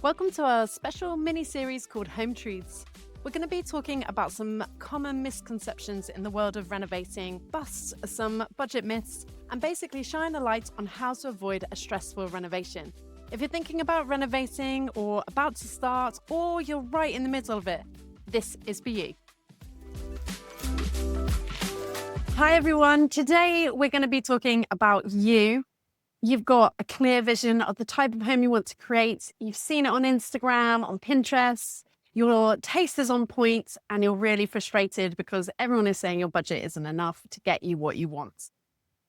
Welcome to our special mini-series called Home Truths. We're going to be talking about some common misconceptions in the world of renovating, bust some budget myths, and basically shine a light on how to avoid a stressful renovation. If you're thinking about renovating or about to start, or you're right in the middle of it, this is for you. Hi everyone, today we're going to be talking about you. You've got a clear vision of the type of home you want to create. You've seen it on Instagram, on Pinterest. Your taste is on point and you're really frustrated because everyone is saying your budget isn't enough to get you what you want.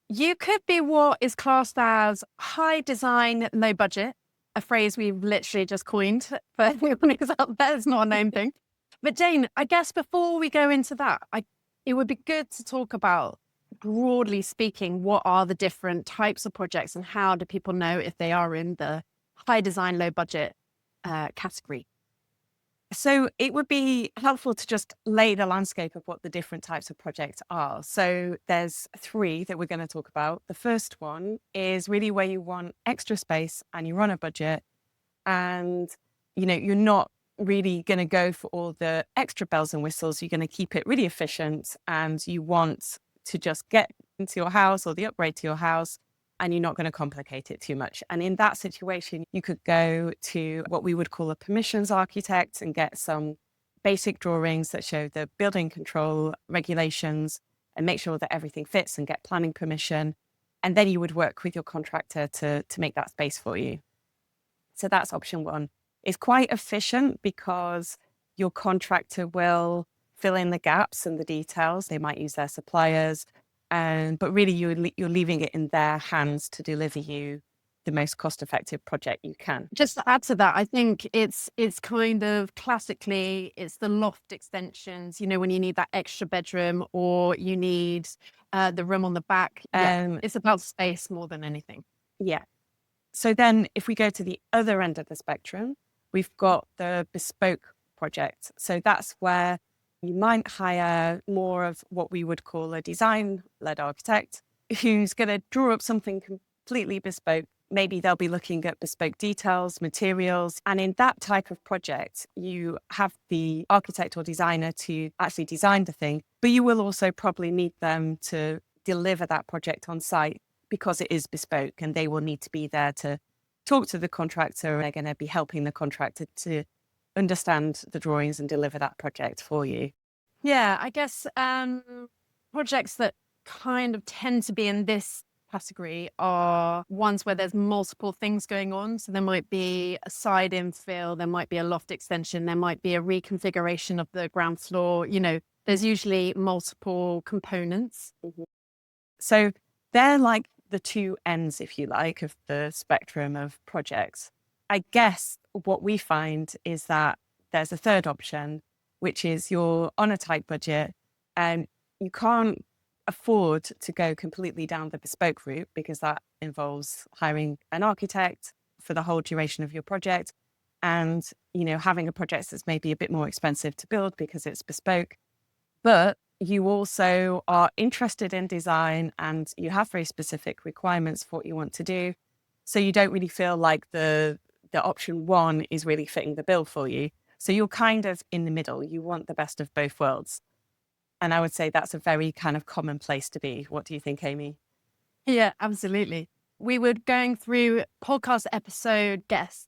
You could be what is classed as high design, low budget, a phrase we've literally just coined for anyone who's out there. It's not a name thing. But Jane, I guess before we go into that, it would be good to talk about, broadly speaking, what are the different types of projects and how do people know if they are in the high design, low budget category? So it would be helpful to just lay the landscape of what the different types of projects are. So there's three that we're going to talk about. The first one is really where you want extra space and you're on a budget and you're not really going to go for all the extra bells and whistles. You're going to keep it really efficient and you want to just get into your house or the upgrade to your house and you're not going to complicate it too much. And in that situation, you could go to what we would call a permissions architect and get some basic drawings that show the building control regulations and make sure that everything fits and get planning permission. And then you would work with your contractor to make that space for you. So that's option one. It's quite efficient because your contractor will fill in the gaps and the details. They might use their suppliers, but really you're leaving it in their hands to deliver you the most cost-effective project you can. Just to add to that, I think it's kind of classically, it's the loft extensions, when you need that extra bedroom or you need the room on the back. It's about space more than anything. Yeah. So then if we go to the other end of the spectrum, we've got the bespoke project. So that's where you might hire more of what we would call a design-led architect who's going to draw up something completely bespoke. Maybe they'll be looking at bespoke details, materials. And in that type of project, you have the architect or designer to actually design the thing, but you will also probably need them to deliver that project on site because it is bespoke and they will need to be there to talk to the contractor. They're going to be helping the contractor to understand the drawings and deliver that project for you. Yeah, I guess projects that kind of tend to be in this category are ones where there's multiple things going on. So there might be a side infill, there might be a loft extension, there might be a reconfiguration of the ground floor. There's usually multiple components. Mm-hmm. So they're like the two ends, if you like, of the spectrum of projects. I guess what we find is that there's a third option, which is you're on a tight budget and you can't afford to go completely down the bespoke route because that involves hiring an architect for the whole duration of your project and, having a project that's maybe a bit more expensive to build because it's bespoke. But you also are interested in design and you have very specific requirements for what you want to do. So you don't really feel like the option one is really fitting the bill for you. So you're kind of in the middle. You want the best of both worlds. And I would say that's a very kind of common place to be. What do you think, Amy? Yeah, absolutely. We were going through podcast episode guests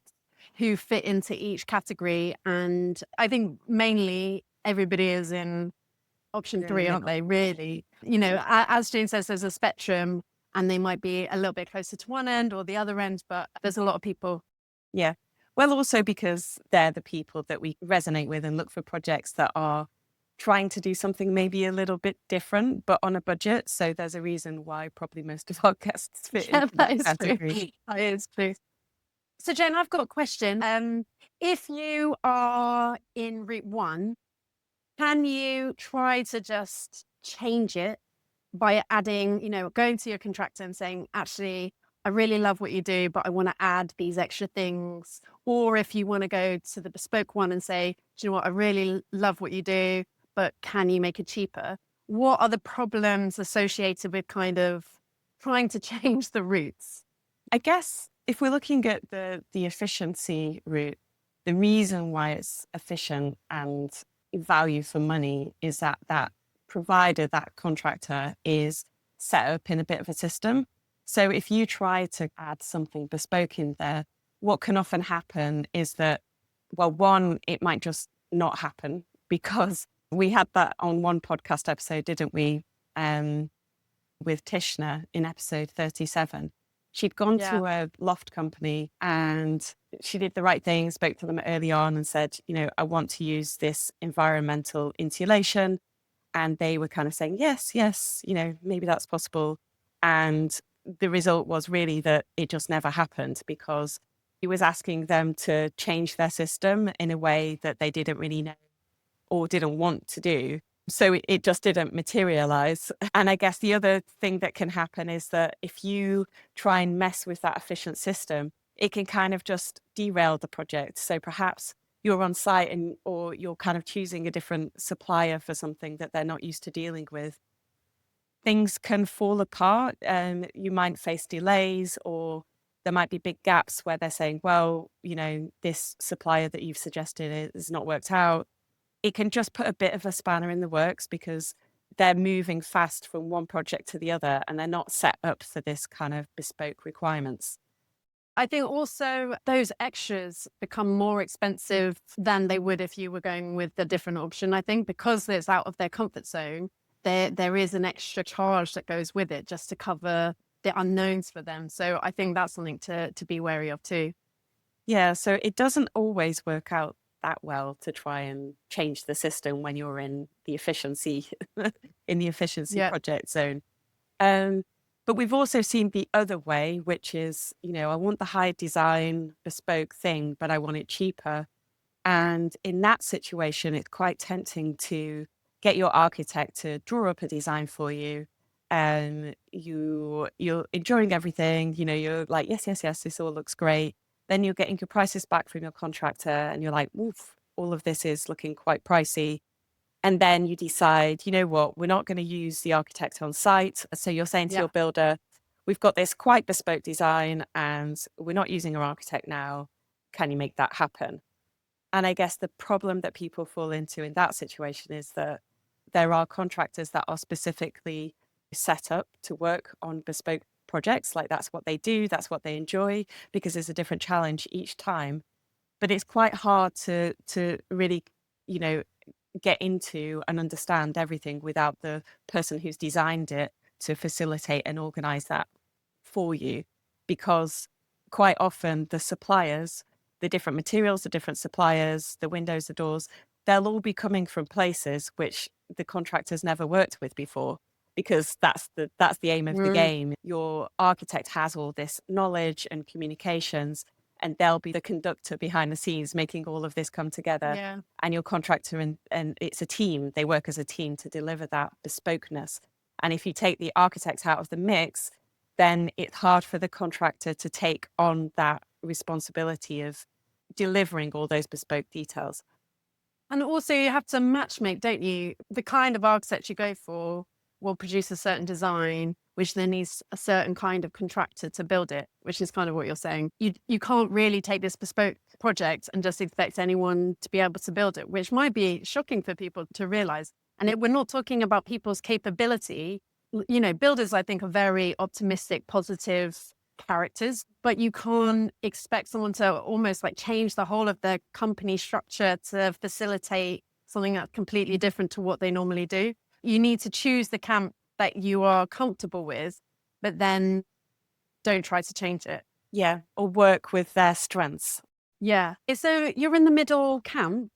who fit into each category. And I think mainly everybody is in option three, aren't they? Really, as Jane says, there's a spectrum and they might be a little bit closer to one end or the other end, but there's a lot of people. Yeah. Well, also because they're the people that we resonate with and look for projects that are trying to do something maybe a little bit different, but on a budget. So there's a reason why probably most of our guests fit into that category. True. That is true. So Jane, I've got a question. If you are in route one, can you try to just change it by adding, going to your contractor and saying, actually, I really love what you do, but I want to add these extra things. Or if you want to go to the bespoke one and say, do you know what, I really love what you do, but can you make it cheaper? What are the problems associated with kind of trying to change the routes? I guess if we're looking at the efficiency route, the reason why it's efficient and value for money is that that provider, that contractor, is set up in a bit of a system. So if you try to add something bespoke in there, what can often happen is that, well, one, it might just not happen, because we had that on one podcast episode, didn't we? With Tishna in episode 37. She'd gone Yeah. to a loft company and she did the right thing, spoke to them early on and said, I want to use this environmental insulation. And they were kind of saying, yes, yes, maybe that's possible. And the result was really that it just never happened, because he was asking them to change their system in a way that they didn't really know or didn't want to do. So it just didn't materialize. And I guess the other thing that can happen is that if you try and mess with that efficient system, it can kind of just derail the project. So perhaps you're on site or you're kind of choosing a different supplier for something that they're not used to dealing with. Things can fall apart and you might face delays, or there might be big gaps where they're saying, well, this supplier that you've suggested has not worked out. It can just put a bit of a spanner in the works, because they're moving fast from one project to the other and they're not set up for this kind of bespoke requirements. I think also those extras become more expensive than they would if you were going with a different option. I think because it's out of their comfort zone, there is an extra charge that goes with it just to cover the unknowns for them. So I think that's something to be wary of too. Yeah, so it doesn't always work out that well to try and change the system when you're in the efficiency Yeah. project zone. Um, but we've also seen the other way, which is, I want the high design bespoke thing, but I want it cheaper. And in that situation, it's quite tempting to get your architect to draw up a design for you. And you're enjoying everything, you're like, yes, yes, yes, this all looks great. Then you're getting your prices back from your contractor and you're like, oof, all of this is looking quite pricey. And then you decide, you know what, we're not going to use the architect on site. So you're saying to Yeah. your builder, we've got this quite bespoke design and we're not using our architect now. Can you make that happen? And I guess the problem that people fall into in that situation is that there are contractors that are specifically set up to work on bespoke projects. Like that's what they do, that's what they enjoy, because there's a different challenge each time. But it's quite hard to really, you know, get into and understand everything without the person who's designed it to facilitate and organize that for you. Because quite often the suppliers, the different materials, the different suppliers, the windows, the doors, they'll all be coming from places which the contractors never worked with before, because that's the aim of the Mm, game. Your architect has all this knowledge and communications, and they'll be the conductor behind the scenes making all of this come together. yeah. And your contractor and it's a team, they work as a team to deliver that bespokeness. And if you take the architect out of the mix, then it's hard for the contractor to take on that responsibility of delivering all those bespoke details. And also you have to matchmake, don't you? The kind of architect you go for will produce a certain design, which then needs a certain kind of contractor to build it, which is kind of what you're saying. You can't really take this bespoke project and just expect anyone to be able to build it, which might be shocking for people to realize. And we're not talking about people's capability. Builders, I think, are very optimistic, positive characters, but you can't expect someone to almost like change the whole of their company structure to facilitate something that's completely different to what they normally do. You need to choose the camp that you are comfortable with, but then don't try to change it. Yeah, or work with their strengths. Yeah. So you're in the middle camp.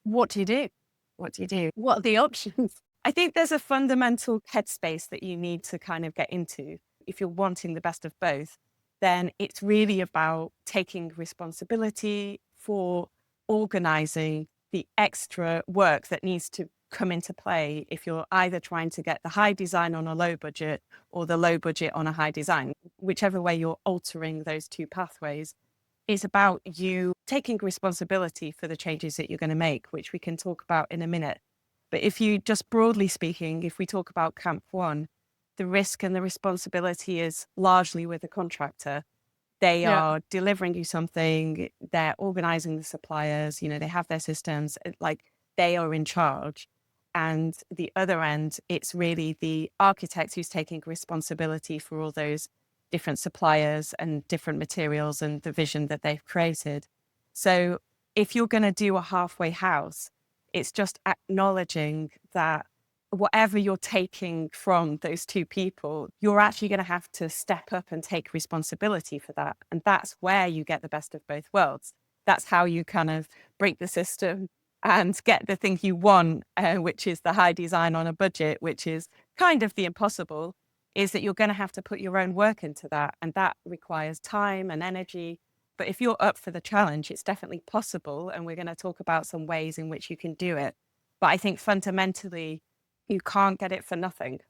What do you do? What do you do? What are the options? I think there's a fundamental headspace that you need to kind of get into. If you're wanting the best of both, then it's really about taking responsibility for organizing the extra work that needs to come into play if you're either trying to get the high design on a low budget or the low budget on a high design. Whichever way you're altering those two pathways, is about you taking responsibility for the changes that you're going to make, which we can talk about in a minute. But if you just broadly speaking, if we talk about camp one, the risk and the responsibility is largely with the contractor. They Yeah. are delivering you something, they're organizing the suppliers, they have their systems, like they are in charge. And the other end, it's really the architect who's taking responsibility for all those different suppliers and different materials and the vision that they've created. So if you're going to do a halfway house, it's just acknowledging that whatever you're taking from those two people, you're actually going to have to step up and take responsibility for that. And that's where you get the best of both worlds. That's how you kind of break the system and get the thing you want, which is the high design on a budget, which is kind of the impossible, is that you're going to have to put your own work into that. And that requires time and energy. But if you're up for the challenge, it's definitely possible. And we're going to talk about some ways in which you can do it. But I think fundamentally, you can't get it for nothing.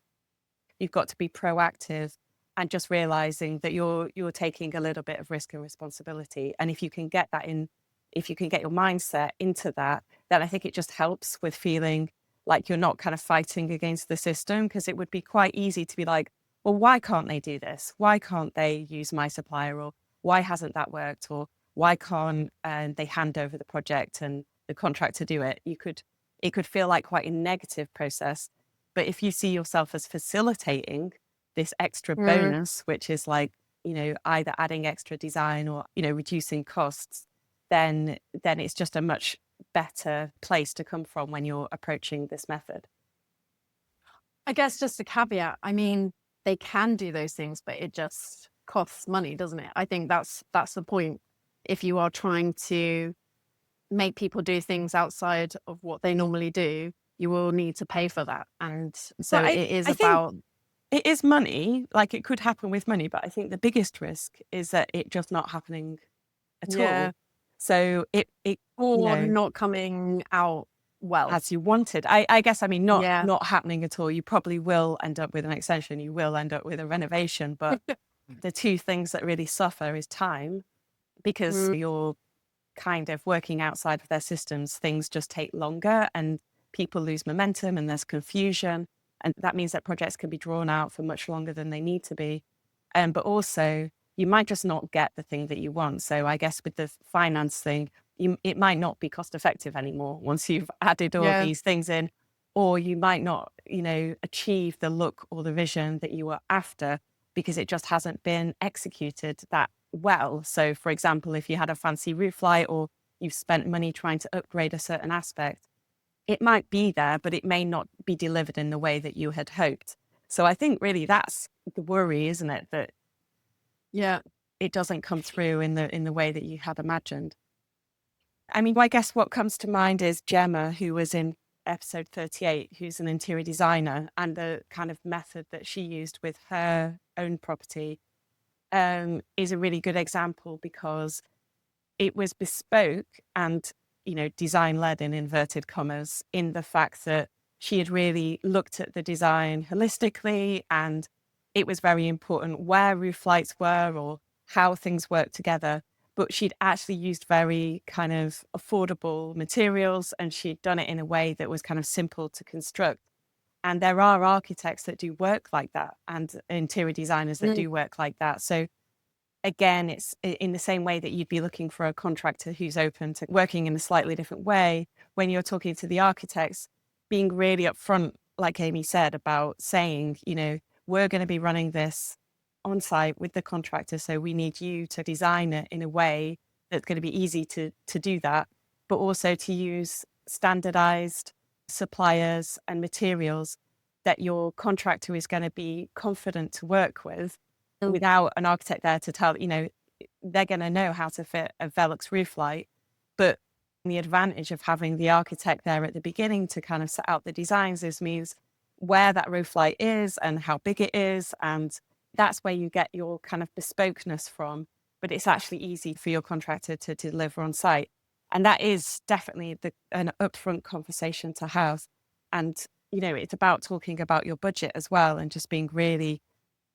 You've got to be proactive and just realizing that you're taking a little bit of risk and responsibility. And if you can get that in, if you can get your mindset into that, then I think it just helps with feeling like you're not kind of fighting against the system, because it would be quite easy to be like, well, why can't they do this? Why can't they use my supplier? Or why hasn't that worked? Or why can't they hand over the project and the contractor do it? It could feel like quite a negative process. But if you see yourself as facilitating this extra Mm. bonus, which is like, either adding extra design or, reducing costs, then it's just a much better place to come from when you're approaching this method. I guess just a caveat. I mean, they can do those things, but it just costs money, doesn't it? I think that's the point. If you are trying to make people do things outside of what they normally do, you will need to pay for that. And so But it I, is I think about, it is money, like it could happen with money, but I think the biggest risk is that it just not happening at yeah, all. So it, or not coming out well. as you wanted. I guess, I mean, Yeah. not happening at all. You probably will end up with an extension. You will end up with a renovation. But the two things that really suffer is time, because Mm. you're kind of working outside of their systems. Things just take longer and people lose momentum and there's confusion. And that means that projects can be drawn out for much longer than they need to be. But also, you might just not get the thing that you want. So I guess with the finance thing, it might not be cost effective anymore once you've added all Yeah. these things in, or you might not, achieve the look or the vision that you were after because it just hasn't been executed that well. So, for example, if you had a fancy roof light or you've spent money trying to upgrade a certain aspect, it might be there, but it may not be delivered in the way that you had hoped. So I think really that's the worry, isn't it? That Yeah. it doesn't come through in the way that you had imagined. I mean, I guess what comes to mind is Gemma, who was in episode 38, who's an interior designer, and the kind of method that she used with her own property is a really good example, because it was bespoke and, design led in inverted commas, in the fact that she had really looked at the design holistically, and it was very important where roof lights were or how things work together. But she'd actually used very kind of affordable materials, and she'd done it in a way that was kind of simple to construct. And there are architects that do work like that, and interior designers that Mm. do work like that. So again, it's in the same way that you'd be looking for a contractor who's open to working in a slightly different way. When you're talking to the architects, being really upfront, like Amy said, about saying, we're going to be running this on site with the contractor. So we need you to design it in a way that's going to be easy to do that, but also to use standardized suppliers and materials that your contractor is going to be confident to work with, Mm. without an architect there to tell, they're going to know how to fit a Velux roof light. But the advantage of having the architect there at the beginning to kind of set out the designs is means where that roof light is and how big it is. And that's where you get your kind of bespokeness from. But it's actually easy for your contractor to deliver on site. And that is definitely an upfront conversation to have. And, it's about talking about your budget as well, and just being really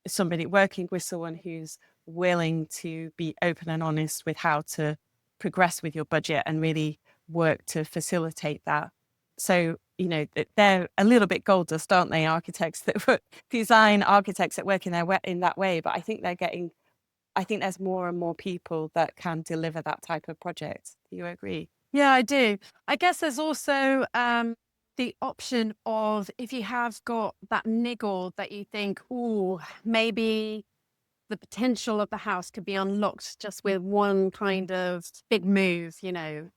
somebody working with someone who's willing to be open and honest with how to progress with your budget and really work to facilitate that. So, they're a little bit gold dust, aren't they? Architects that work, design architects that work in that way. But I think they're getting I think there's more and more people that can deliver that type of project. Do you agree? Yeah, I do. I guess there's also the option of if you have got that niggle that you think, oh, maybe the potential of the house could be unlocked just with one kind of big move,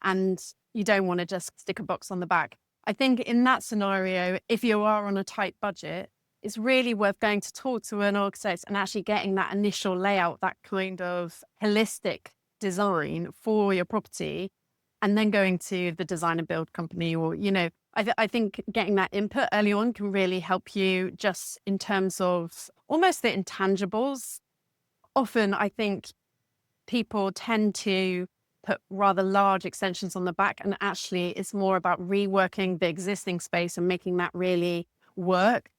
and you don't want to just stick a box on the back. I think in that scenario, if you are on a tight budget, it's really worth going to talk to an architect and actually getting that initial layout, that kind of holistic design for your property, and then going to the design and build company or, I think getting that input early on can really help you just in terms of almost the intangibles. Often I think people tend to put rather large extensions on the back, and actually it's more about reworking the existing space and making that really work.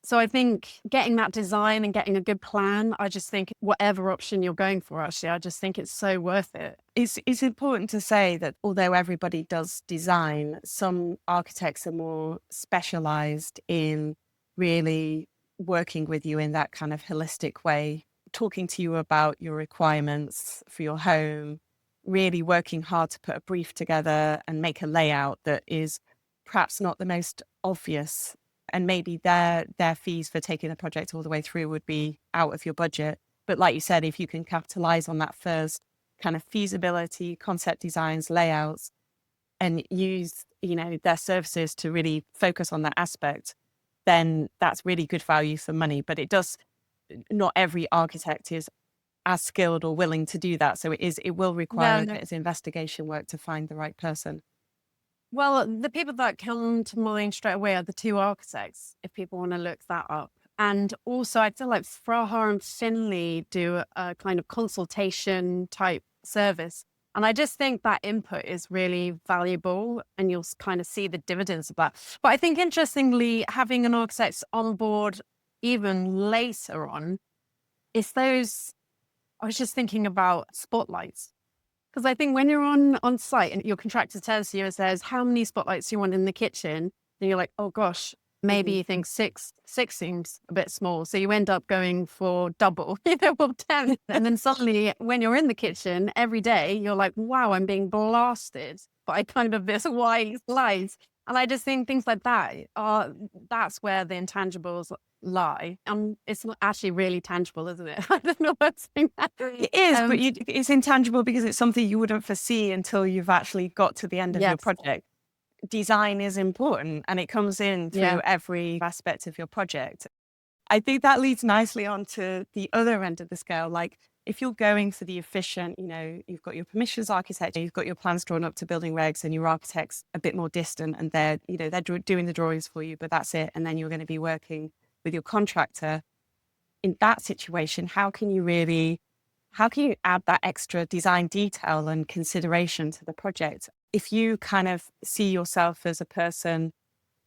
So I think getting that design and getting a good plan, I just think whatever option you're going for, actually, I just think it's so worth it. It's important to say that although everybody does design, some architects are more specialized in really working with you in that kind of holistic way, talking to you about your requirements for your home, really working hard to put a brief together and make a layout that is perhaps not the most obvious. And maybe their fees for taking the project all the way through would be out of your budget. But like you said, if you can capitalize on that first kind of feasibility, concept designs, layouts, and use, their services to really focus on that aspect, then that's really good value for money. But not every architect is as skilled or willing to do that. So it will require No, a no. bit of investigation work to find the right person. Well, the people that come to mind straight away are the two architects, if people want to look that up. And also, I feel like Fraha and Finley do a kind of consultation type service. And I just think that input is really valuable and you'll kind of see the dividends of that. But I think interestingly, having an architect on board even later on is those, I was just thinking about spotlights. Because I think when you're on site and your contractor tells you and says, how many spotlights do you want in the kitchen? And you're like, oh gosh, maybe Mhm. you think six seems a bit small. So you end up going for double, or 10. And then suddenly when you're in the kitchen every day, you're like, wow, I'm being blasted by kind of this white light. And I just think things like that's where the intangibles lie. It's not actually really tangible, isn't it? I don't know what's saying that. It is, but Um, it's intangible because it's something you wouldn't foresee until you've actually got to the end of your yes. project. Design is important and it comes in Yeah. through every aspect of your project. I think that leads nicely on to the other end of the scale. Like if you're going for the efficient, you've got your permissions architecture, you've got your plans drawn up to building regs and your architect's a bit more distant and they're doing the drawings for you, but that's it. And then you're going to be working with your contractor. In that situation, how can you add that extra design detail and consideration to the project? If you kind of see yourself as a person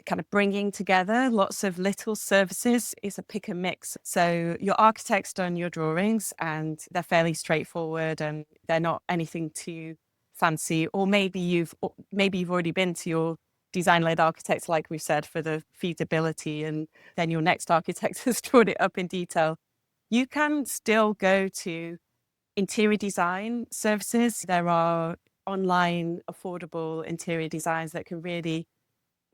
kind of bringing together lots of little services, is a pick and mix. So your architect's done your drawings and they're fairly straightforward and they're not anything too fancy. Or maybe you've already been to your design-led architects, like we've said, for the feasibility, and then your next architect has drawn it up in detail. You can still go to interior design services. There are online affordable interior designs that can really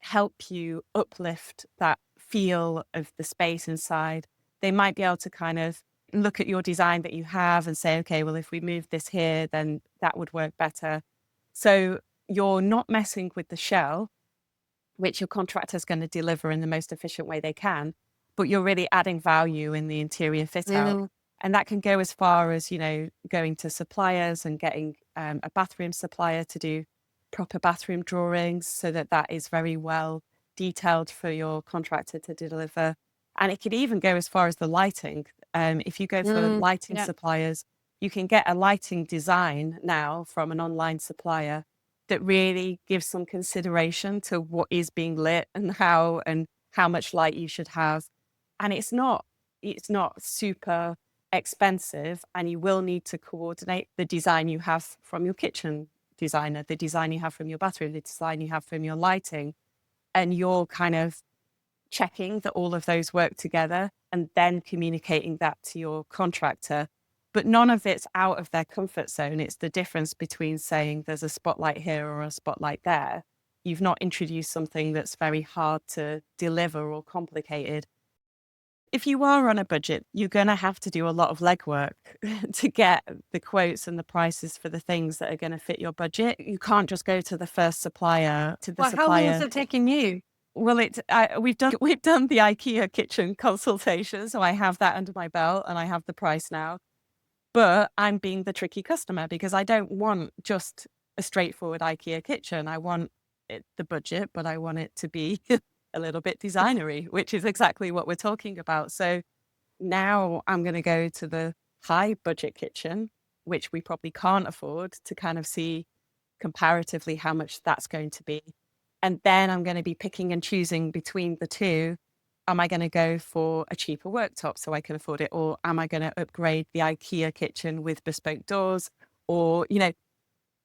help you uplift that feel of the space inside. They might be able to kind of look at your design that you have and say, okay, well, if we move this here, then that would work better. So you're not messing with the shell, which your contractor is going to deliver in the most efficient way they can, but you're really adding value in the interior fit out. Mm, And that can go as far as, going to suppliers and getting a bathroom supplier to do proper bathroom drawings so that that is very well detailed for your contractor to deliver. And it could even go as far as the lighting. If you go for lighting yeah. suppliers, you can get a lighting design now from an online supplier that really gives some consideration to what is being lit and how much light you should have. And it's not super expensive, and you will need to coordinate the design you have from your kitchen designer, the design you have from your bathroom, the design you have from your lighting, and you're kind of checking that all of those work together and then communicating that to your contractor. but none of it's out of their comfort zone. It's the difference between saying there's a spotlight here or a spotlight there. You've not introduced something that's very hard to deliver or complicated. If you are on a budget, you're going to have to do a lot of legwork to get the quotes and the prices for the things that are going to fit your budget. You can't just go to the first supplier, to the Well, how long has supplier. it taken you? Well, we've done the IKEA kitchen consultation, so I have that under my belt and I have the price now. But I'm being the tricky customer because I don't want just a straightforward IKEA kitchen. I want the budget, but I want it to be a little bit designery, which is exactly what we're talking about. So now I'm going to go to the high budget kitchen, which we probably can't afford, to kind of see comparatively how much that's going to be. And then I'm going to be picking and choosing between the two. Am I going to go for a cheaper worktop so I can afford it? Or am I going to upgrade the IKEA kitchen with bespoke doors? Or,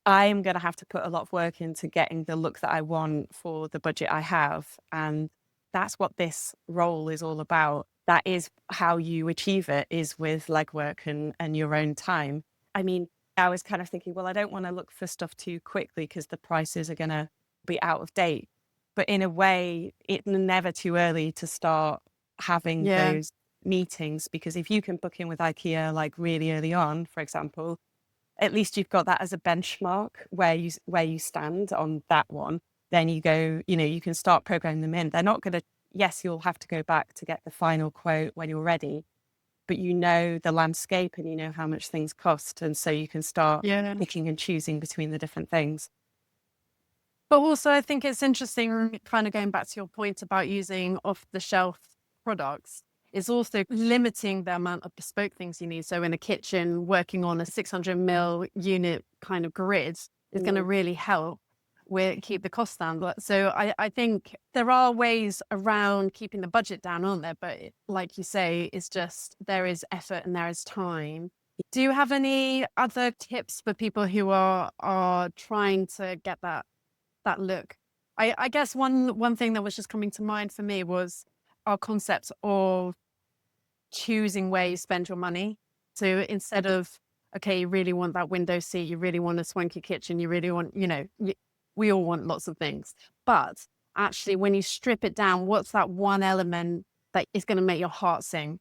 I'm going to have to put a lot of work into getting the look that I want for the budget I have. And that's what this role is all about. That is how you achieve it, is with legwork and your own time. I mean, I was kind of thinking, well, I don't want to look for stuff too quickly because the prices are going to be out of date. But in a way, it's never too early to start having Yeah. those meetings, because if you can book in with IKEA like really early on, for example, at least you've got that as a benchmark where you stand on that one. Then you go, you can start programming them in. They're not going to, yes, you'll have to go back to get the final quote when you're ready, but you know the landscape and you know how much things cost. And so you can start Yeah. picking and choosing between the different things. But also, I think it's interesting, kind of going back to your point about using off the shelf products, is also limiting the amount of bespoke things you need. So, in a kitchen, working on a 600 mil unit kind of grid is going to Mm. really help with keep the costs down. So, I think there are ways around keeping the budget down, aren't there? But like you say, it's just there is effort and there is time. Do you have any other tips for people who are trying to get that look? I guess one thing that was just coming to mind for me was our concept of choosing where you spend your money. So instead of, okay, you really want that window seat, you really want a swanky kitchen, you really want, we all want lots of things. But actually, when you strip it down, what's that one element that is going to make your heart sing?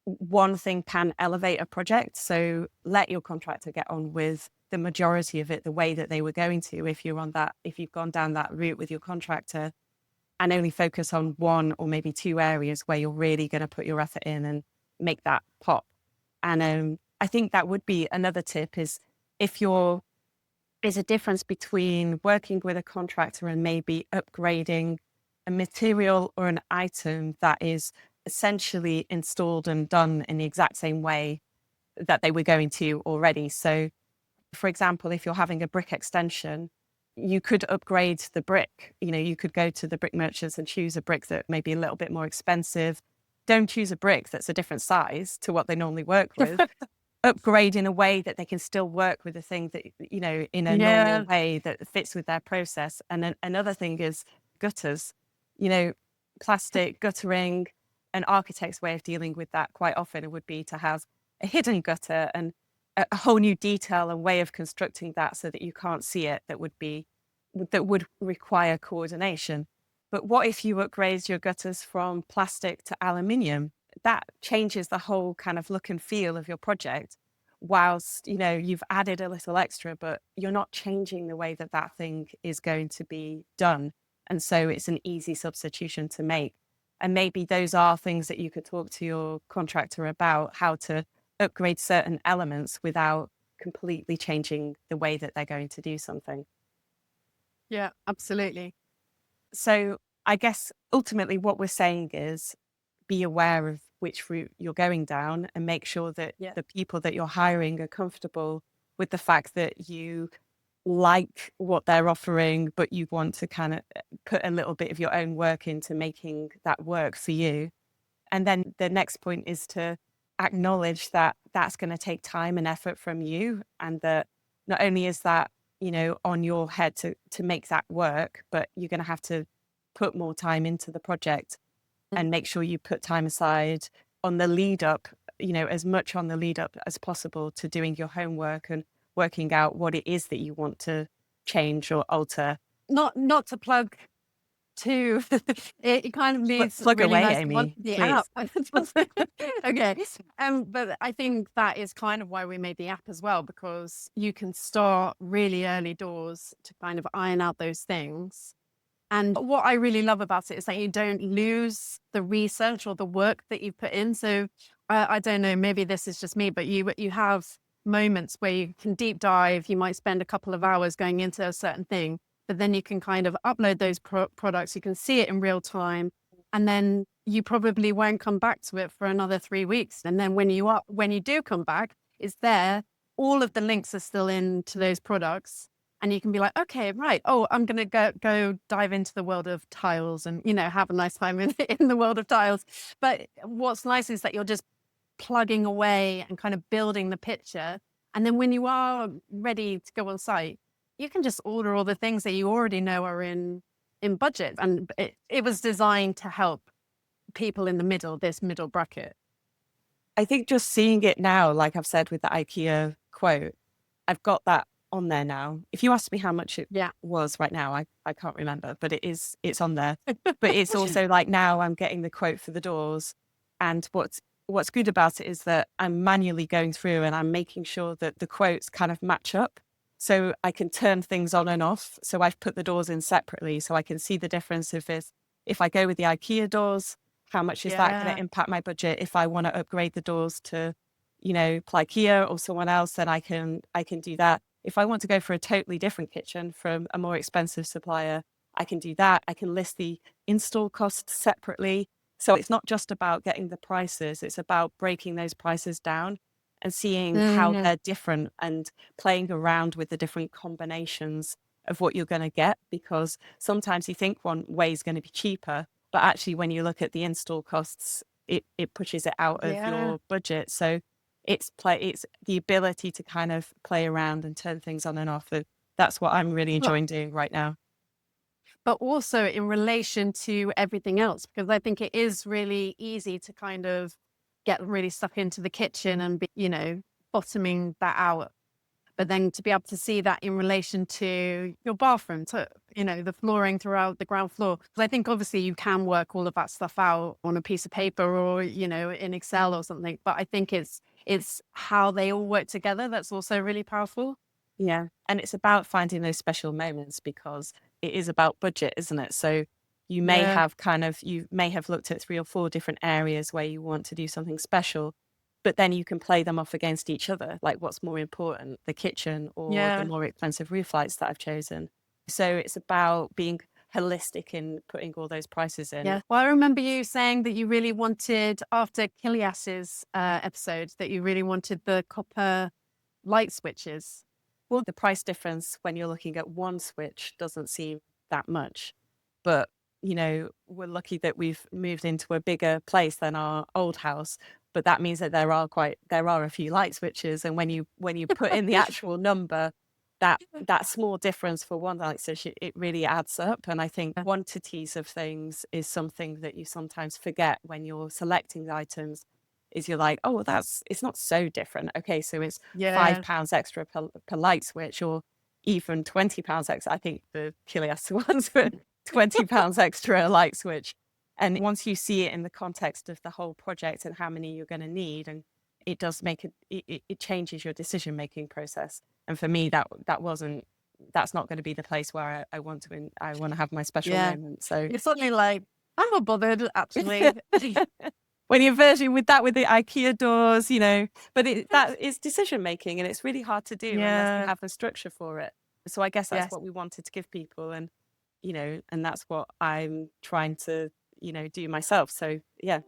One thing can elevate a project. So let your contractor get on with the majority of it the way that they were going to. If you've gone down that route with your contractor, and only focus on one or maybe two areas where you're really going to put your effort in and make that pop. And I think that would be another tip, is there's a difference between working with a contractor and maybe upgrading a material or an item that is essentially installed and done in the exact same way that they were going to already. So, for example, if you're having a brick extension, you could upgrade the brick. You could go to the brick merchants and choose a brick that may be a little bit more expensive. Don't choose a brick that's a different size to what they normally work with. Upgrade in a way that they can still work with the thing that, in a normal Yeah. way that fits with their process. And then another thing is gutters, you know, plastic guttering. An architect's way of dealing with that quite often would be to have a hidden gutter and a whole new detail and way of constructing that so that you can't see it, that would require coordination. But what if you upgrade your gutters from plastic to aluminium? That changes the whole kind of look and feel of your project, whilst you've added a little extra, but you're not changing the way that that thing is going to be done. And so it's an easy substitution to make. And maybe those are things that you could talk to your contractor about, how to upgrade certain elements without completely changing the way that they're going to do something. Yeah, absolutely. So I guess ultimately what we're saying is, be aware of which route you're going down and make sure that Yeah. the people that you're hiring are comfortable with the fact that you like what they're offering, but you want to kind of put a little bit of your own work into making that work for you. And then the next point is to acknowledge that that's going to take time and effort from you. And that not only is that, on your head to make that work, but you're going to have to put more time into the project and make sure you put time aside on the lead up, as much on the lead up as possible to doing your homework and working out what it is that you want to change or alter. Not to plug too, it kind of leads Plug really away, nice on Amy, the please. app. Okay. But I think that is kind of why we made the app as well, because you can start really early doors to kind of iron out those things. And what I really love about it is that you don't lose the research or the work that you've put in. So I don't know, maybe this is just me, but you have moments where you can deep dive. You might spend a couple of hours going into a certain thing, but then you can kind of upload those products. You can see it in real time, and then you probably won't come back to it for another 3 weeks. And then when you do come back, it's there. All of the links are still into those products. And you can be like, okay, right. Oh, I'm going to go dive into the world of tiles and, have a nice time in the world of tiles. But what's nice is that you're just plugging away and kind of building the picture. And then when you are ready to go on site, you can just order all the things that you already know are in budget. And it was designed to help people in this middle bracket. I think just seeing it now, like I've said with the IKEA quote, I've got that on there now. If you ask me how much it was right now, I can't remember, but it's on there. But it's also like now I'm getting the quote for the doors. And what's good about it is that I'm manually going through and I'm making sure that the quotes kind of match up. So I can turn things on and off. So I've put the doors in separately so I can see the difference if I go with the IKEA doors, how much is that going to impact my budget? If I want to upgrade the doors to, IKEA or someone else, then I can do that. If I want to go for a totally different kitchen from a more expensive supplier, I can do that. I can list the install costs separately. So it's not just about getting the prices, it's about breaking those prices down and seeing how they're different and playing around with the different combinations of what you're going to get. Because sometimes you think one way is going to be cheaper, but actually when you look at the install costs, it pushes it out of your budget. So it's the ability to kind of play around and turn things on and off. That's what I'm really enjoying doing right now. But also in relation to everything else, because I think it is really easy to kind of get really stuck into the kitchen and be, bottoming that out. But then to be able to see that in relation to your bathroom, to, the flooring throughout the ground floor. Because I think obviously you can work all of that stuff out on a piece of paper or, in Excel or something. But I think it's how they all work together that's also really powerful. Yeah. And it's about finding those special moments because it is about budget, isn't it? So you may have looked at 3 or 4 different areas where you want to do something special, but then you can play them off against each other. Like what's more important, the kitchen or the more expensive roof lights that I've chosen. So it's about being holistic in putting all those prices in. Yeah. Well, I remember you saying that you really wanted, after Kilias's episode, that you really wanted the copper light switches. Well, the price difference when you're looking at one switch doesn't seem that much. But, we're lucky that we've moved into a bigger place than our old house. But that means that there are a few light switches. And when you put in the actual number, that small difference for one light switch, it really adds up. And I think quantities of things is something that you sometimes forget when you're selecting the items. Is you're like, oh, it's not so different. Okay, so it's £5 extra per light switch, or even £20 extra. I think the Kilias ones were £20 extra a light switch. And once you see it in the context of the whole project and how many you're going to need, and it does make it changes your decision making process. And for me, that's not going to be the place where I want to have my special moment. So it's suddenly like, I'm not bothered actually. When you're version with the IKEA doors, but that is decision making, and it's really hard to do unless you have a structure for it. So I guess that's what we wanted to give people, and and that's what I'm trying to do myself. So yeah,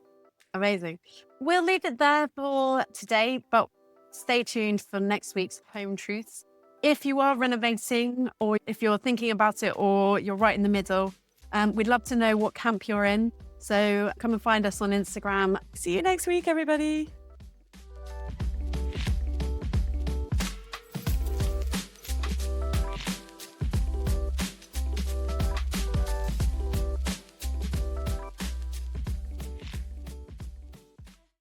amazing. We'll leave it there for today, but stay tuned for next week's Home Truths. If you are renovating, or if you're thinking about it, or you're right in the middle, we'd love to know what camp you're in. So come and find us on Instagram. See you next week, everybody.